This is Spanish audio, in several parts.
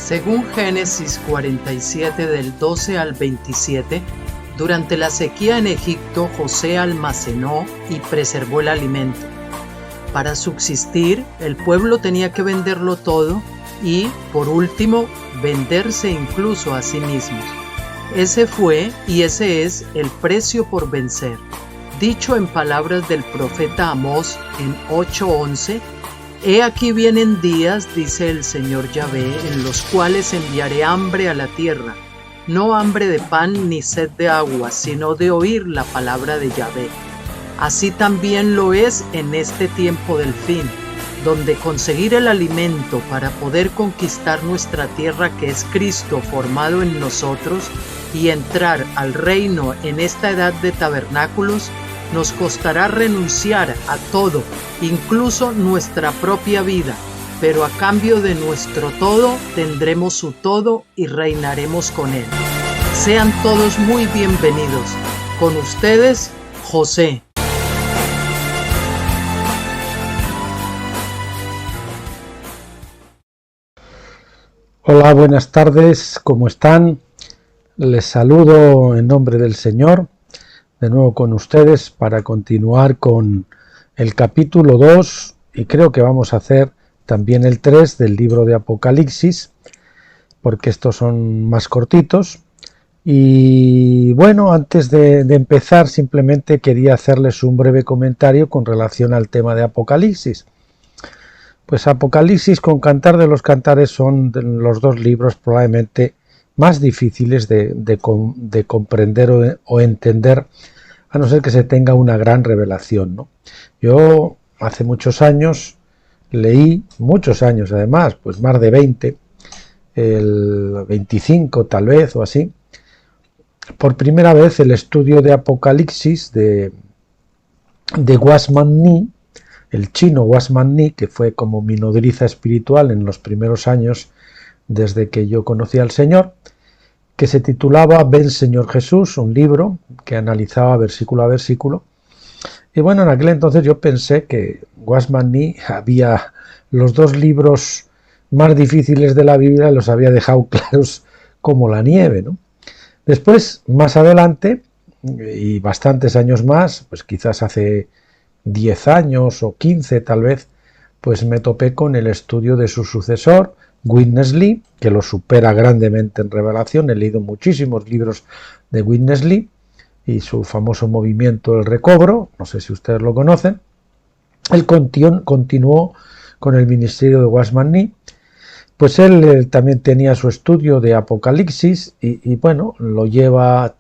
Según Génesis 47 del 12 al 27, durante la sequía en Egipto, José almacenó y preservó el alimento. Para subsistir, el pueblo tenía que venderlo todo y, por último, venderse incluso a sí mismos. Ese fue y ese es el precio por vencer. Dicho en palabras del profeta Amós en 8:11, He aquí vienen días, dice el Señor Yahvé, en los cuales enviaré hambre a la tierra, no hambre de pan ni sed de agua, sino de oír la palabra de Yahvé. Así también lo es en este tiempo del fin, donde conseguir el alimento para poder conquistar nuestra tierra, que es Cristo formado en nosotros, y entrar al reino en esta edad de tabernáculos, nos costará renunciar a todo, incluso nuestra propia vida, pero a cambio de nuestro todo tendremos su todo y reinaremos con él. Sean todos muy bienvenidos. Con ustedes, José. Hola, buenas tardes, ¿cómo están? Les saludo en nombre del Señor, de nuevo con ustedes para continuar con el capítulo 2 y creo que vamos a hacer también el 3 del libro de Apocalipsis, porque estos son más cortitos. Y bueno, antes de empezar simplemente quería hacerles un breve comentario con relación al tema de Apocalipsis. Pues Apocalipsis con Cantar de los Cantares son los dos libros probablemente más difíciles de comprender o entender, a no ser que se tenga una gran revelación, ¿no? Yo hace muchos años leí, muchos años además, pues más de 20, el 25 tal vez o así, por primera vez el estudio de Apocalipsis de Watchman Nee, el chino Watchman Nee, que fue como mi nodriza espiritual en los primeros años desde que yo conocí al Señor, que se titulaba Ven Señor Jesús, un libro que analizaba versículo a versículo. Y bueno, en aquel entonces yo pensé que Watchman Nee había los dos libros más difíciles de la Biblia, los había dejado claros como la nieve, ¿no? Después, más adelante, y bastantes años más, pues quizás hace 10 años o 15 tal vez, pues me topé con el estudio de su sucesor, Witness Lee, que lo supera grandemente en revelación. He leído muchísimos libros de Witness Lee y su famoso movimiento El Recobro, no sé si ustedes lo conocen. Él continuó con el ministerio de Watchman Nee, pues él también tenía su estudio de Apocalipsis y bueno, lo lleva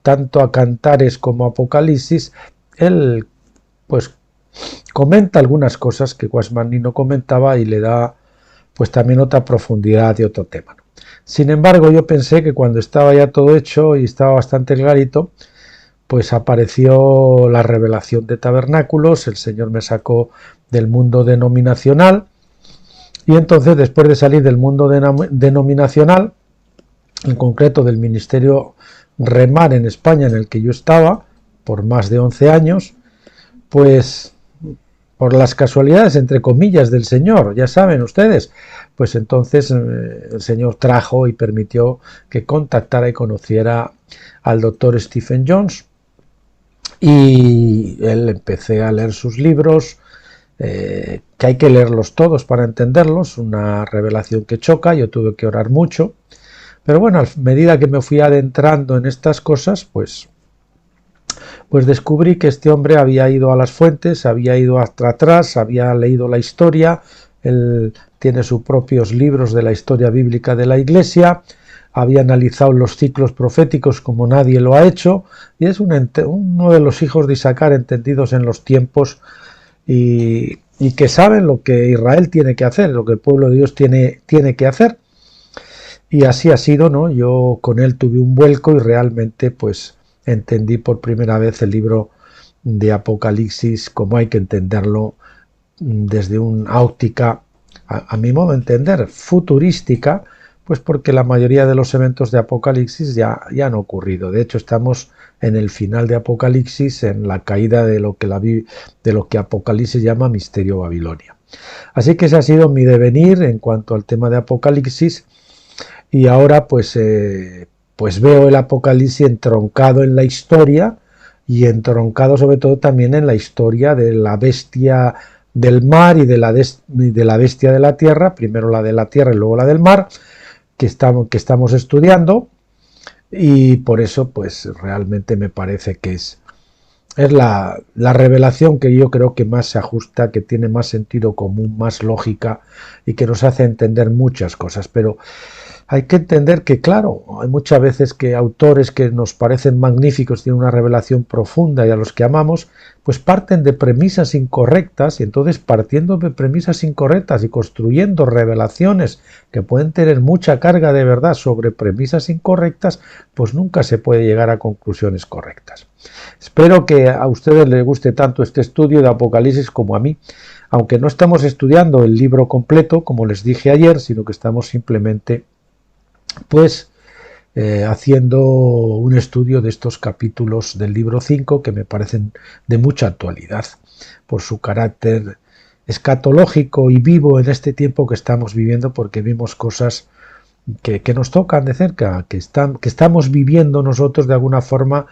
tanto a Cantares como a Apocalipsis. Él pues comenta algunas cosas que Watchman Nee no comentaba y le da pues también otra profundidad de otro tema. Sin embargo, yo pensé que cuando estaba ya todo hecho y estaba bastante clarito, pues apareció la revelación de tabernáculos, el Señor me sacó del mundo denominacional y entonces después de salir del mundo denominacional, en concreto del ministerio Remar en España en el que yo estaba por más de 11 años, pues por las casualidades, entre comillas, del Señor, ya saben ustedes, pues entonces el Señor trajo y permitió que contactara y conociera al doctor Stephen Jones y él empecé a leer sus libros, que hay que leerlos todos para entenderlos, una revelación que choca, yo tuve que orar mucho, pero bueno, a medida que me fui adentrando en estas cosas, pues descubrí que este hombre había ido a las fuentes, había ido hasta atrás, había leído la historia, él tiene sus propios libros de la historia bíblica de la Iglesia, había analizado los ciclos proféticos como nadie lo ha hecho, y es uno de los hijos de Isaacar entendidos en los tiempos y que saben lo que Israel tiene que hacer, lo que el pueblo de Dios tiene que hacer. Y así ha sido, ¿no? Yo con él tuve un vuelco y realmente pues entendí por primera vez el libro de Apocalipsis como hay que entenderlo desde una óptica, a mi modo de entender, futurística, pues porque la mayoría de los eventos de Apocalipsis ya han ocurrido. De hecho, estamos en el final de Apocalipsis, en la caída de lo que Apocalipsis llama Misterio Babilonia. Así que ese ha sido mi devenir en cuanto al tema de Apocalipsis, y ahora pues veo el Apocalipsis entroncado en la historia y entroncado sobre todo también en la historia de la bestia del mar y de la bestia de la tierra, primero la de la tierra y luego la del mar, que estamos estudiando, y por eso pues realmente me parece que es la revelación que yo creo que más se ajusta, que tiene más sentido común, más lógica y que nos hace entender muchas cosas. Pero hay que entender que, claro, hay muchas veces que autores que nos parecen magníficos, tienen una revelación profunda y a los que amamos, pues parten de premisas incorrectas, y entonces partiendo de premisas incorrectas y construyendo revelaciones que pueden tener mucha carga de verdad sobre premisas incorrectas, pues nunca se puede llegar a conclusiones correctas. Espero que a ustedes les guste tanto este estudio de Apocalipsis como a mí, aunque no estamos estudiando el libro completo, como les dije ayer, sino que estamos simplemente pues haciendo un estudio de estos capítulos del libro 5 que me parecen de mucha actualidad por su carácter escatológico y vivo en este tiempo que estamos viviendo, porque vimos cosas que nos tocan de cerca, que estamos viviendo nosotros de alguna forma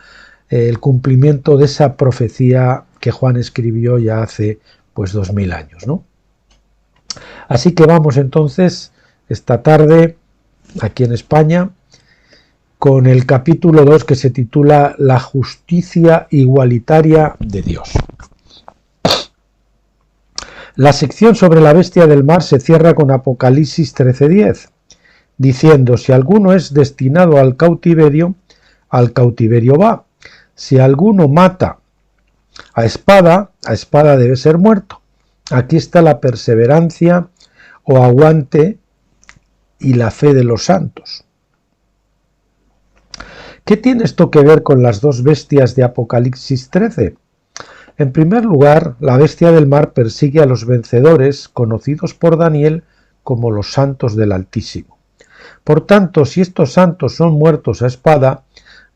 el cumplimiento de esa profecía que Juan escribió ya hace pues 2000 años, ¿no? Así que vamos entonces esta tarde aquí en España con el capítulo 2, que se titula La justicia igualitaria de Dios. La sección sobre la bestia del mar se cierra con Apocalipsis 13:10, diciendo: si alguno es destinado al cautiverio va. Si alguno mata a espada debe ser muerto. Aquí está la perseverancia o aguante y la fe de los santos. ¿Qué tiene esto que ver con las dos bestias de Apocalipsis 13? En primer lugar, la bestia del mar persigue a los vencedores, conocidos por Daniel como los santos del Altísimo. Por tanto, si estos santos son muertos a espada,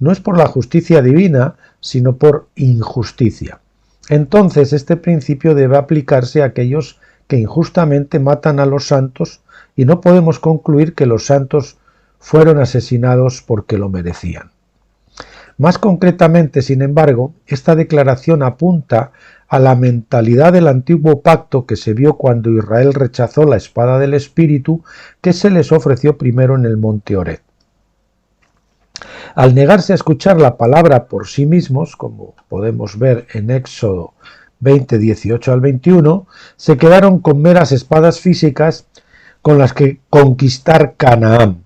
no es por la justicia divina, sino por injusticia. Entonces, este principio debe aplicarse a aquellos que injustamente matan a los santos, y no podemos concluir que los santos fueron asesinados porque lo merecían. Más concretamente, sin embargo, esta declaración apunta a la mentalidad del antiguo pacto que se vio cuando Israel rechazó la espada del Espíritu que se les ofreció primero en el monte Horeb. Al negarse a escuchar la palabra por sí mismos, como podemos ver en Éxodo 20, 18 al 21, se quedaron con meras espadas físicas con las que conquistar Canaán.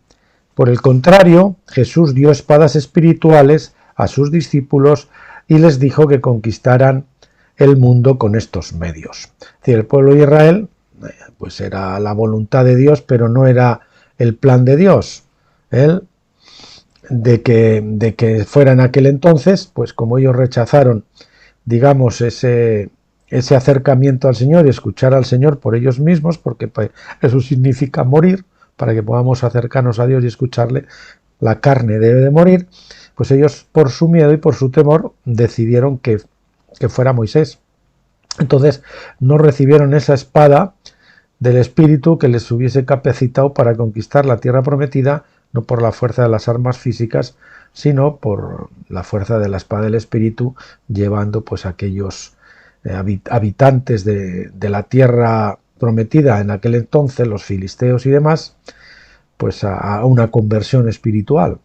Por el contrario, Jesús dio espadas espirituales a sus discípulos y les dijo que conquistaran el mundo con estos medios. Es decir, el pueblo de Israel pues era la voluntad de Dios, pero no era el plan de Dios. De que fuera en aquel entonces, pues como ellos rechazaron, digamos, ese acercamiento al Señor y escuchar al Señor por ellos mismos, porque pues, eso significa morir. Para que podamos acercarnos a Dios y escucharle, la carne debe de morir. Pues ellos, por su miedo y por su temor, decidieron que fuera Moisés. Entonces no recibieron esa espada del Espíritu que les hubiese capacitado para conquistar la tierra prometida, no por la fuerza de las armas físicas, sino por la fuerza de la espada del Espíritu, llevando pues a aquellos habitantes de la tierra prometida en aquel entonces, los filisteos y demás, pues a una conversión espiritual.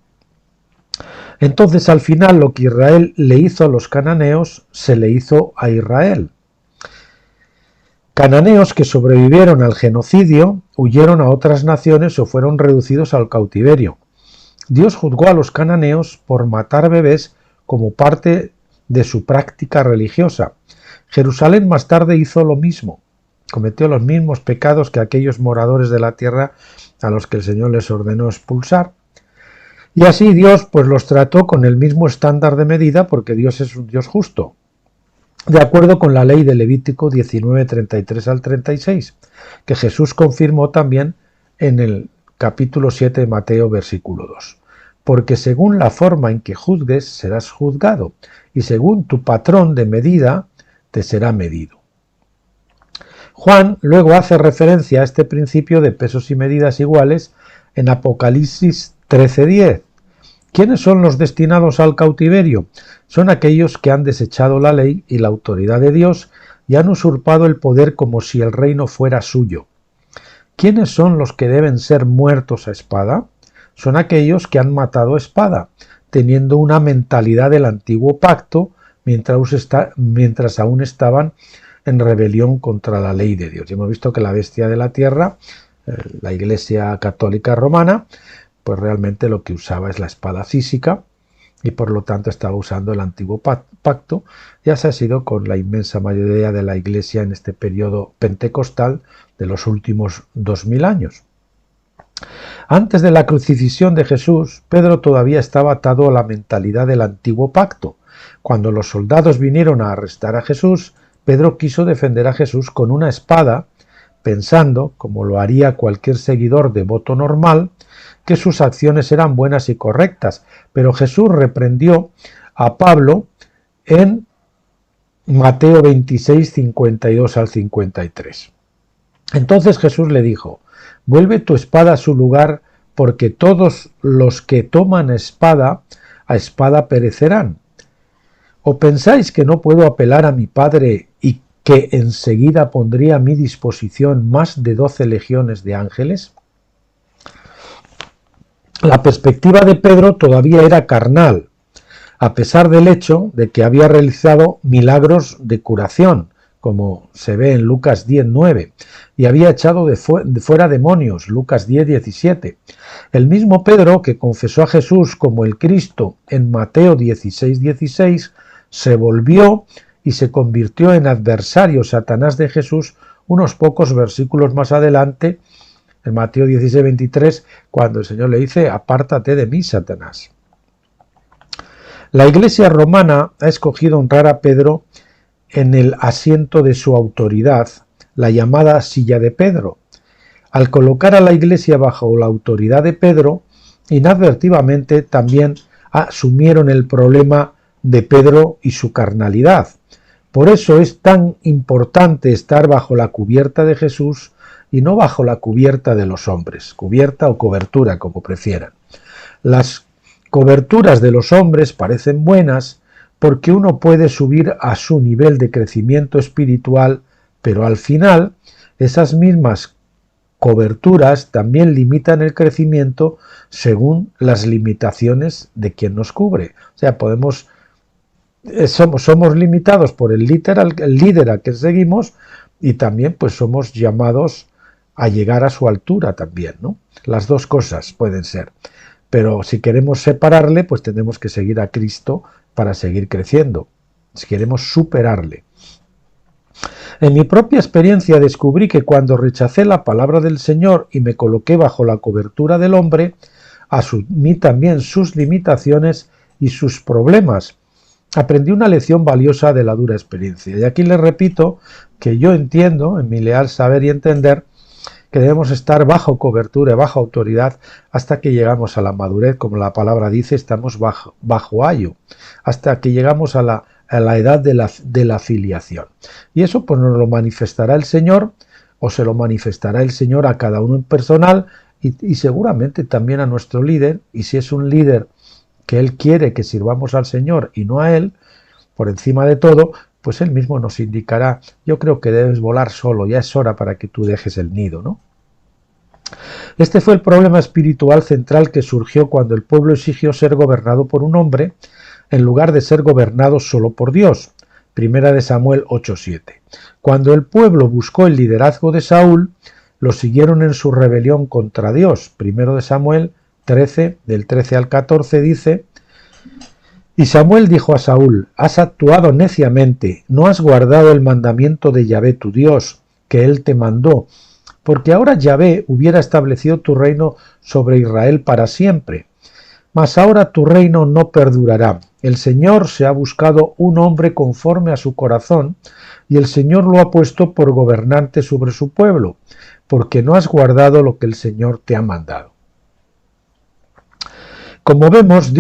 Entonces, al final, lo que Israel le hizo a los cananeos, se le hizo a Israel. Cananeos que sobrevivieron al genocidio, huyeron a otras naciones o fueron reducidos al cautiverio. Dios juzgó a los cananeos por matar bebés como parte de su práctica religiosa. Jerusalén más tarde hizo lo mismo. Cometió los mismos pecados que aquellos moradores de la tierra a los que el Señor les ordenó expulsar. Y así Dios pues los trató con el mismo estándar de medida, porque Dios es un Dios justo, de acuerdo con la ley de Levítico 19, 33 al 36, que Jesús confirmó también en el capítulo 7 de Mateo, versículo 2. Porque según la forma en que juzgues serás juzgado, y según tu patrón de medida te será medido. Juan luego hace referencia a este principio de pesos y medidas iguales en Apocalipsis 13:10. ¿Quiénes son los destinados al cautiverio? Son aquellos que han desechado la ley y la autoridad de Dios y han usurpado el poder como si el reino fuera suyo. ¿Quiénes son los que deben ser muertos a espada? Son aquellos que han matado a espada, teniendo una mentalidad del antiguo pacto mientras aún estaban en rebelión contra la ley de Dios. Y hemos visto que la bestia de la tierra, la Iglesia Católica Romana, pues realmente lo que usaba es la espada física y por lo tanto estaba usando el antiguo pacto, y así ha sido con la inmensa mayoría de la Iglesia en este periodo pentecostal de los últimos 2000 años. Antes de la crucifixión de Jesús, Pedro todavía estaba atado a la mentalidad del antiguo pacto. Cuando los soldados vinieron a arrestar a Jesús, Pedro quiso defender a Jesús con una espada, pensando, como lo haría cualquier seguidor devoto normal, que sus acciones eran buenas y correctas, pero Jesús reprendió a Pablo en Mateo 26, 52 al 53. Entonces Jesús le dijo: «Vuelve tu espada a su lugar, porque todos los que toman espada, a espada perecerán. ¿O pensáis que no puedo apelar a mi Padre y que enseguida pondría a mi disposición más de 12 legiones de ángeles?» La perspectiva de Pedro todavía era carnal, a pesar del hecho de que había realizado milagros de curación, como se ve en Lucas 10:9, y había echado de fuera demonios, Lucas 10:17. El mismo Pedro, que confesó a Jesús como el Cristo en Mateo 16:16, se volvió y se convirtió en adversario Satanás de Jesús unos pocos versículos más adelante, en Mateo 16:23, cuando el Señor le dice: «Apártate de mí, Satanás». La Iglesia romana ha escogido honrar a Pedro en el asiento de su autoridad, la llamada silla de Pedro. Al colocar a la Iglesia bajo la autoridad de Pedro, inadvertidamente también asumieron el problema de Pedro y su carnalidad. Por eso es tan importante estar bajo la cubierta de Jesús y no bajo la cubierta de los hombres, cubierta o cobertura, como prefieran. Las coberturas de los hombres parecen buenas porque uno puede subir a su nivel de crecimiento espiritual, pero al final esas mismas coberturas también limitan el crecimiento según las limitaciones de quien nos cubre. O sea, somos limitados por el líder al que seguimos, y también pues somos llamados a llegar a su altura también, ¿no? Las dos cosas pueden ser. Pero si queremos separarle, pues tenemos que seguir a Cristo para seguir creciendo. Si queremos superarle. En mi propia experiencia descubrí que cuando rechacé la palabra del Señor y me coloqué bajo la cobertura del hombre, asumí también sus limitaciones y sus problemas. Aprendí una lección valiosa de la dura experiencia. Y aquí les repito que yo entiendo, en mi leal saber y entender, que debemos estar bajo cobertura, bajo autoridad, hasta que llegamos a la madurez, como la palabra dice, estamos bajo ayo, hasta que llegamos a la edad de la filiación. Y eso pues nos lo manifestará el Señor, o se lo manifestará el Señor a cada uno en personal, y seguramente también a nuestro líder, y si es un líder que Él quiere que sirvamos al Señor y no a Él, por encima de todo, pues Él mismo nos indicará: yo creo que debes volar solo, ya es hora para que tú dejes el nido, ¿no? Este fue el problema espiritual central que surgió cuando el pueblo exigió ser gobernado por un hombre, en lugar de ser gobernado solo por Dios. Primera de Samuel 8:7. Cuando el pueblo buscó el liderazgo de Saúl, lo siguieron en su rebelión contra Dios. Primero de Samuel 13, del 13 al 14 dice: «Y Samuel dijo a Saúl: has actuado neciamente, no has guardado el mandamiento de Yahvé tu Dios, que él te mandó, porque ahora Yahvé hubiera establecido tu reino sobre Israel para siempre. Mas ahora tu reino no perdurará. El Señor se ha buscado un hombre conforme a su corazón, y el Señor lo ha puesto por gobernante sobre su pueblo, porque no has guardado lo que el Señor te ha mandado». Como hemos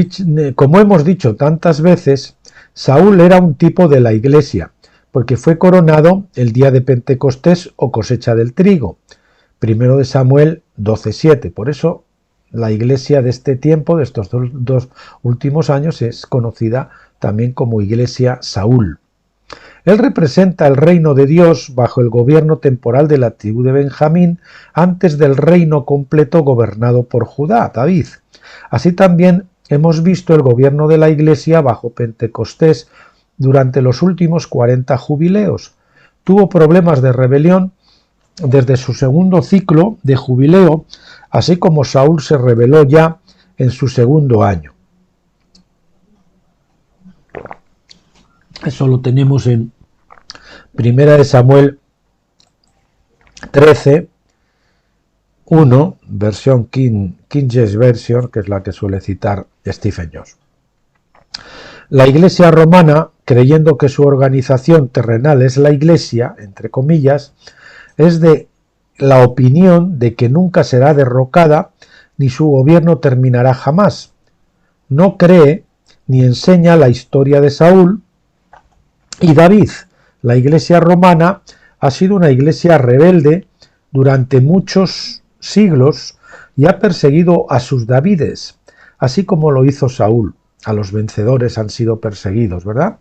dicho tantas veces, Saúl era un tipo de la Iglesia, porque fue coronado el día de Pentecostés o cosecha del trigo. 1 de Samuel 12:7. Por eso la iglesia de este tiempo, de estos dos últimos años, es conocida también como Iglesia Saúl. Él representa el reino de Dios bajo el gobierno temporal de la tribu de Benjamín antes del reino completo gobernado por Judá, David. Así también hemos visto el gobierno de la Iglesia bajo Pentecostés durante los últimos 40 jubileos. Tuvo problemas de rebelión desde su segundo ciclo de jubileo, así como Saúl se rebeló ya en su segundo año. Eso lo tenemos en 1 de Samuel 13, 1, versión King James Version, que es la que suele citar Stephen Jones. La Iglesia romana, creyendo que su organización terrenal es la Iglesia, entre comillas, es de la opinión de que nunca será derrocada ni su gobierno terminará jamás. No cree ni enseña la historia de Saúl y David. La Iglesia romana ha sido una iglesia rebelde durante muchos siglos y ha perseguido a sus Davides, así como lo hizo Saúl. A los vencedores han sido perseguidos, ¿verdad?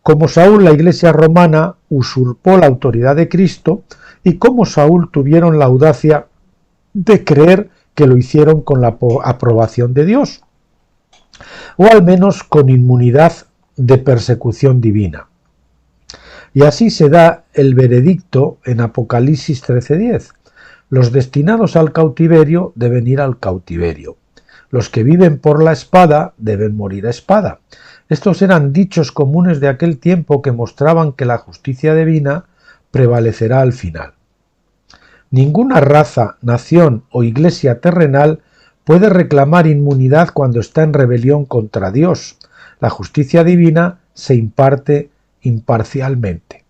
Como Saúl, la Iglesia romana usurpó la autoridad de Cristo y como Saúl tuvieron la audacia de creer que lo hicieron con la aprobación de Dios, o al menos con inmunidad de persecución divina. Y así se da el veredicto en Apocalipsis 13:10. Los destinados al cautiverio deben ir al cautiverio. Los que viven por la espada deben morir a espada. Estos eran dichos comunes de aquel tiempo que mostraban que la justicia divina prevalecerá al final. Ninguna raza, nación o iglesia terrenal puede reclamar inmunidad cuando está en rebelión contra Dios. La justicia divina se imparte imparcialmente.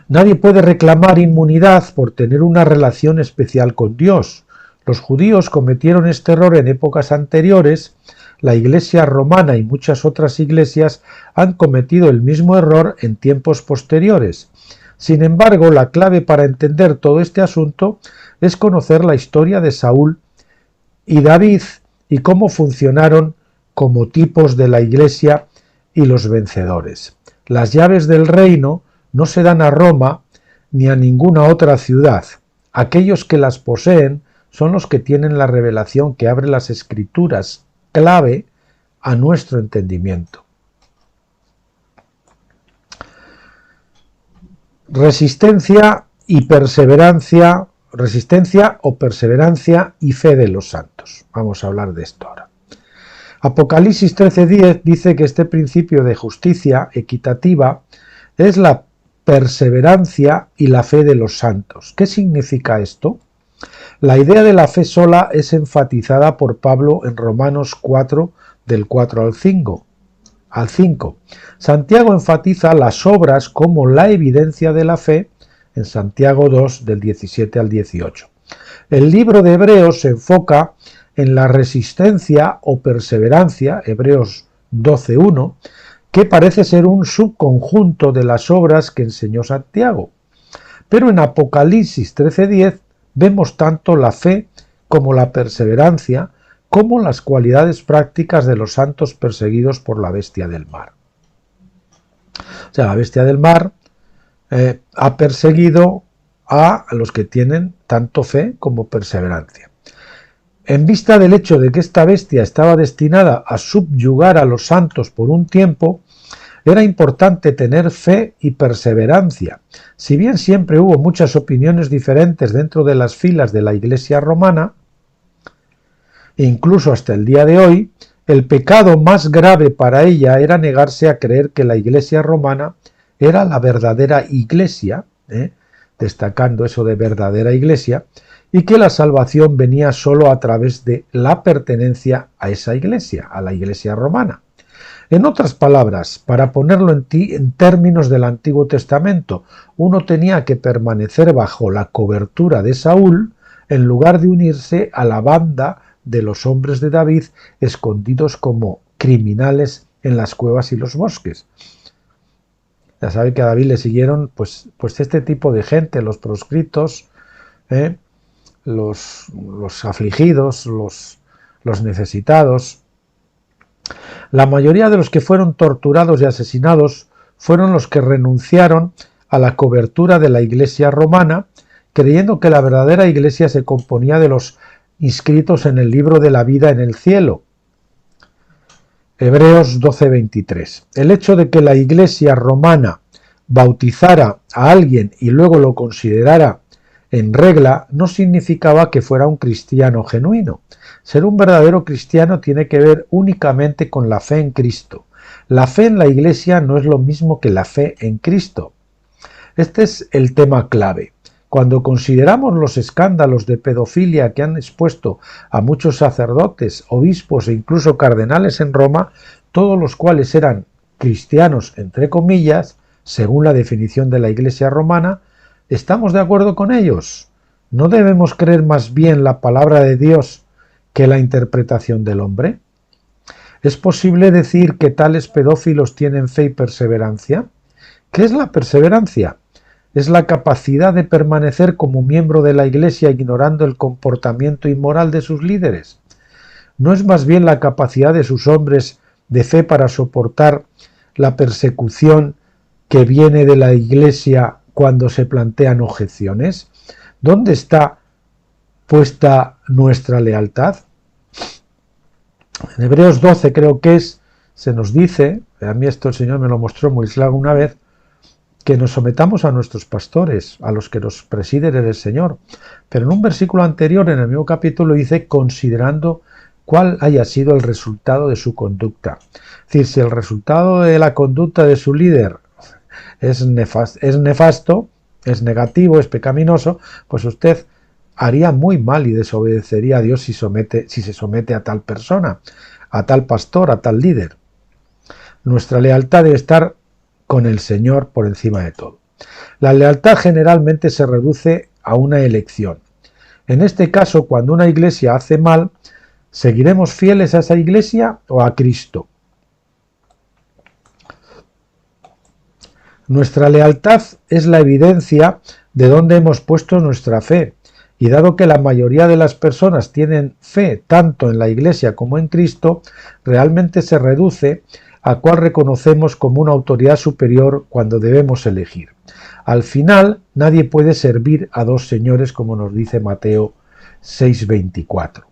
Nadie puede reclamar inmunidad por tener una relación especial con Dios. Los judíos cometieron este error en épocas anteriores. La Iglesia romana y muchas otras iglesias han cometido el mismo error en tiempos posteriores. Sin embargo, la clave para entender todo este asunto es conocer la historia de Saúl y David y cómo funcionaron como tipos de la Iglesia y los vencedores. Las llaves del reino no se dan a Roma ni a ninguna otra ciudad. Aquellos que las poseen son los que tienen la revelación que abre las Escrituras, clave a nuestro entendimiento. Resistencia o perseverancia y fe de los santos. Vamos a hablar de esto ahora. Apocalipsis 13:10 dice que este principio de justicia equitativa es la perseverancia y la fe de los santos. ¿Qué significa esto? La idea de la fe sola es enfatizada por Pablo en Romanos 4, del 4 al 5. Santiago enfatiza las obras como la evidencia de la fe en Santiago 2, del 17 al 18. El libro de Hebreos se enfoca en la resistencia o perseverancia, Hebreos 12:1, que parece ser un subconjunto de las obras que enseñó Santiago. Pero en Apocalipsis 13:10 vemos tanto la fe como la perseverancia, como las cualidades prácticas de los santos perseguidos por la bestia del mar. O sea, la bestia del mar ha perseguido a los que tienen tanto fe como perseverancia. En vista del hecho de que esta bestia estaba destinada a subyugar a los santos por un tiempo, era importante tener fe y perseverancia. Si bien siempre hubo muchas opiniones diferentes dentro de las filas de la Iglesia romana, e incluso hasta el día de hoy, el pecado más grave para ella era negarse a creer que la Iglesia romana era la verdadera Iglesia, destacando eso de verdadera Iglesia, y que la salvación venía solo a través de la pertenencia a esa Iglesia, a la Iglesia romana. En otras palabras, para ponerlo en términos del Antiguo Testamento, uno tenía que permanecer bajo la cobertura de Saúl en lugar de unirse a la banda de los hombres de David escondidos como criminales en las cuevas y los bosques. Ya sabe que a David le siguieron pues este tipo de gente, los proscritos, los afligidos, los necesitados. La mayoría de los que fueron torturados y asesinados fueron los que renunciaron a la cobertura de la Iglesia romana, creyendo que la verdadera Iglesia se componía de los inscritos en el libro de la vida en el cielo. Hebreos 12:23. El hecho de que la Iglesia romana bautizara a alguien y luego lo considerara en regla no significaba que fuera un cristiano genuino. Ser un verdadero cristiano tiene que ver únicamente con la fe en Cristo. La fe en la Iglesia no es lo mismo que la fe en Cristo. Este es el tema clave. Cuando consideramos los escándalos de pedofilia que han expuesto a muchos sacerdotes, obispos e incluso cardenales en Roma, todos los cuales eran cristianos, entre comillas, según la definición de la Iglesia romana, ¿estamos de acuerdo con ellos? ¿No debemos creer más bien la palabra de Dios que la interpretación del hombre? ¿Es posible decir que tales pedófilos tienen fe y perseverancia? ¿Qué es la perseverancia? Es la capacidad de permanecer como miembro de la Iglesia ignorando el comportamiento inmoral de sus líderes. ¿No es más bien la capacidad de sus hombres de fe para soportar la persecución que viene de la Iglesia cuando se plantean objeciones? ¿Dónde está puesta nuestra lealtad? En Hebreos 12 creo que se nos dice, a mí esto el Señor me lo mostró muy claro una vez, que nos sometamos a nuestros pastores, a los que nos presiden el Señor. Pero en un versículo anterior, en el mismo capítulo, dice, considerando cuál haya sido el resultado de su conducta. Es decir, si el resultado de la conducta de su líder es nefasto, es negativo, es pecaminoso, pues usted haría muy mal y desobedecería a Dios si se somete a tal persona, a tal pastor, a tal líder. Nuestra lealtad debe estar con el Señor por encima de todo. La lealtad generalmente se reduce a una elección. En este caso, cuando una iglesia hace mal, ¿seguiremos fieles a esa iglesia o a Cristo? Nuestra lealtad es la evidencia de dónde hemos puesto nuestra fe, y dado que la mayoría de las personas tienen fe tanto en la iglesia como en Cristo, realmente se reduce a cuál reconocemos como una autoridad superior cuando debemos elegir. Al final, nadie puede servir a dos señores, como nos dice Mateo 6:24.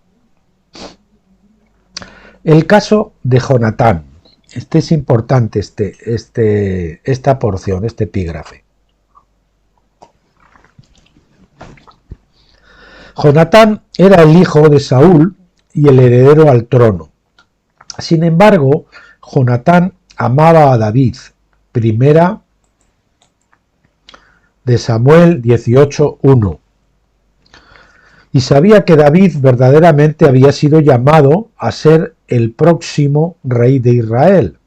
El caso de Jonatán. Este es importante, esta porción, este epígrafe. Jonatán era el hijo de Saúl y el heredero al trono. Sin embargo, Jonatán amaba a David. Primera de Samuel 18:1. Y sabía que David verdaderamente había sido llamado a ser el próximo rey de Israel.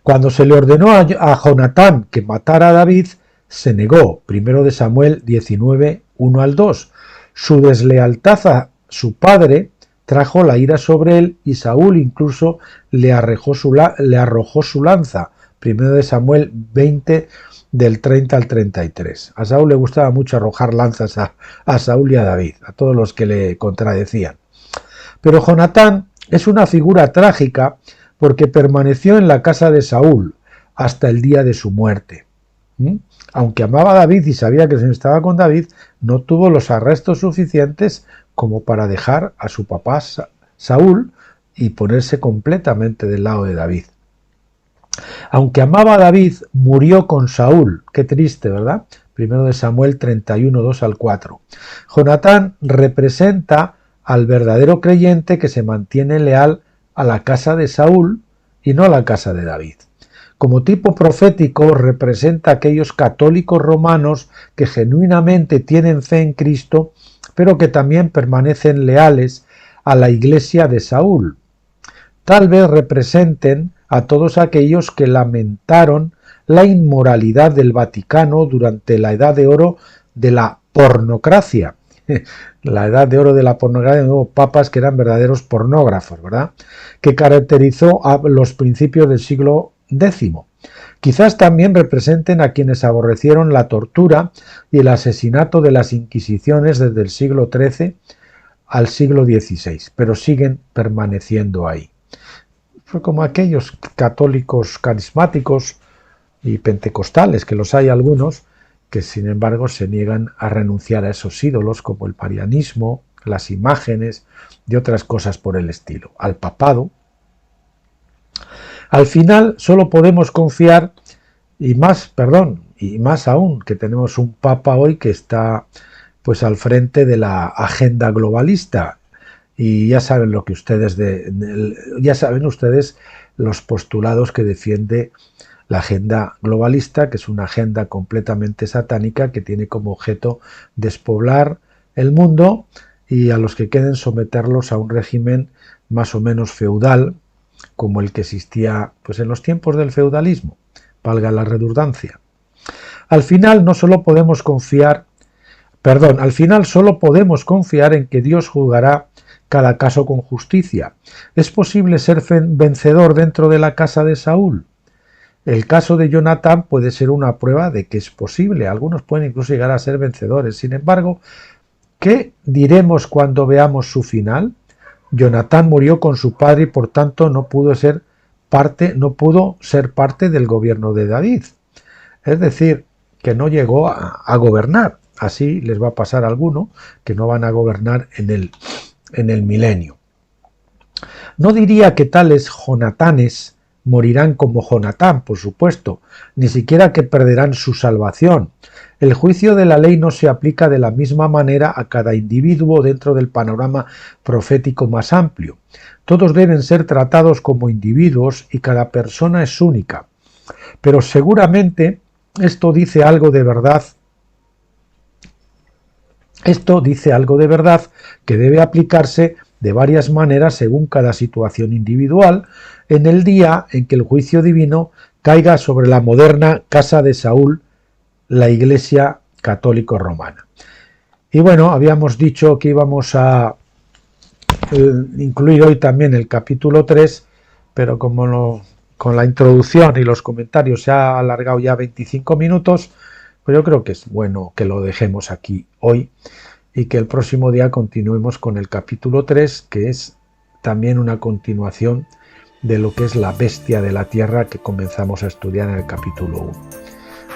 Cuando se le ordenó a Jonatán que matara a David, se negó. Primero de Samuel 19:1-2. Su deslealtad a su padre trajo la ira sobre él y Saúl incluso le arrojó su lanza. Primero de Samuel 20 del 30 al 33. A Saúl le gustaba mucho arrojar lanzas a Saúl y a David, a todos los que le contradecían. Pero Jonatán es una figura trágica porque permaneció en la casa de Saúl hasta el día de su muerte. Aunque amaba a David y sabía que el Señor estaba con David, no tuvo los arrestos suficientes como para dejar a su papá Saúl y ponerse completamente del lado de David. Aunque amaba a David, murió con Saúl. Qué triste, ¿verdad? Primero de Samuel 31:2-4. Jonatán representa al verdadero creyente que se mantiene leal a la casa de Saúl y no a la casa de David. Como tipo profético representa a aquellos católicos romanos que genuinamente tienen fe en Cristo, pero que también permanecen leales a la iglesia de Saúl. Tal vez representen a todos aquellos que lamentaron la inmoralidad del Vaticano durante la Edad de Oro de la pornocracia, la edad de oro de la pornografía, hubo papas que eran verdaderos pornógrafos, ¿verdad? Que caracterizó a los principios del siglo X. Quizás también representen a quienes aborrecieron la tortura y el asesinato de las inquisiciones desde el siglo XIII al siglo XVI, pero siguen permaneciendo ahí. Fue como aquellos católicos carismáticos y pentecostales, que los hay algunos, que sin embargo se niegan a renunciar a esos ídolos como el marianismo, las imágenes y otras cosas por el estilo, al papado. Al final solo podemos confiar, y más aún, que tenemos un papa hoy que está pues al frente de la agenda globalista, y ya saben ya saben ustedes los postulados que defiende la agenda globalista, que es una agenda completamente satánica que tiene como objeto despoblar el mundo y a los que queden someterlos a un régimen más o menos feudal, como el que existía pues en los tiempos del feudalismo, valga la redundancia. Al final solo podemos confiar en que Dios juzgará cada caso con justicia. ¿Es posible ser vencedor dentro de la casa de Saúl? El caso de Jonatán puede ser una prueba de que es posible. Algunos pueden incluso llegar a ser vencedores. Sin embargo, ¿qué diremos cuando veamos su final? Jonatán murió con su padre y por tanto no pudo ser parte del gobierno de David. Es decir, que no llegó a gobernar. Así les va a pasar a alguno que no van a gobernar en el milenio. No diría que tales Jonatanes morirán como Jonatán, por supuesto, ni siquiera que perderán su salvación. El juicio de la ley no se aplica de la misma manera a cada individuo dentro del panorama profético más amplio. Todos deben ser tratados como individuos y cada persona es única. Pero seguramente esto dice algo de verdad que debe aplicarse de varias maneras según cada situación individual en el día en que el juicio divino caiga sobre la moderna casa de Saúl, la Iglesia Católica Romana. Y bueno, habíamos dicho que íbamos a incluir hoy también el capítulo 3, pero como con la introducción y los comentarios se ha alargado ya 25 minutos, pues yo creo que es bueno que lo dejemos aquí hoy y que el próximo día continuemos con el capítulo 3, que es también una continuación de lo que es la bestia de la tierra que comenzamos a estudiar en el capítulo 1.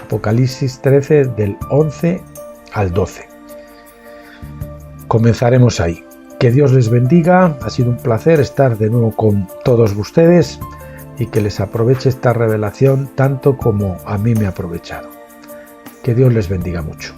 Apocalipsis 13 del 11 al 12. Comenzaremos ahí. Que Dios les bendiga, ha sido un placer estar de nuevo con todos ustedes y que les aproveche esta revelación tanto como a mí me ha aprovechado. Que Dios les bendiga mucho.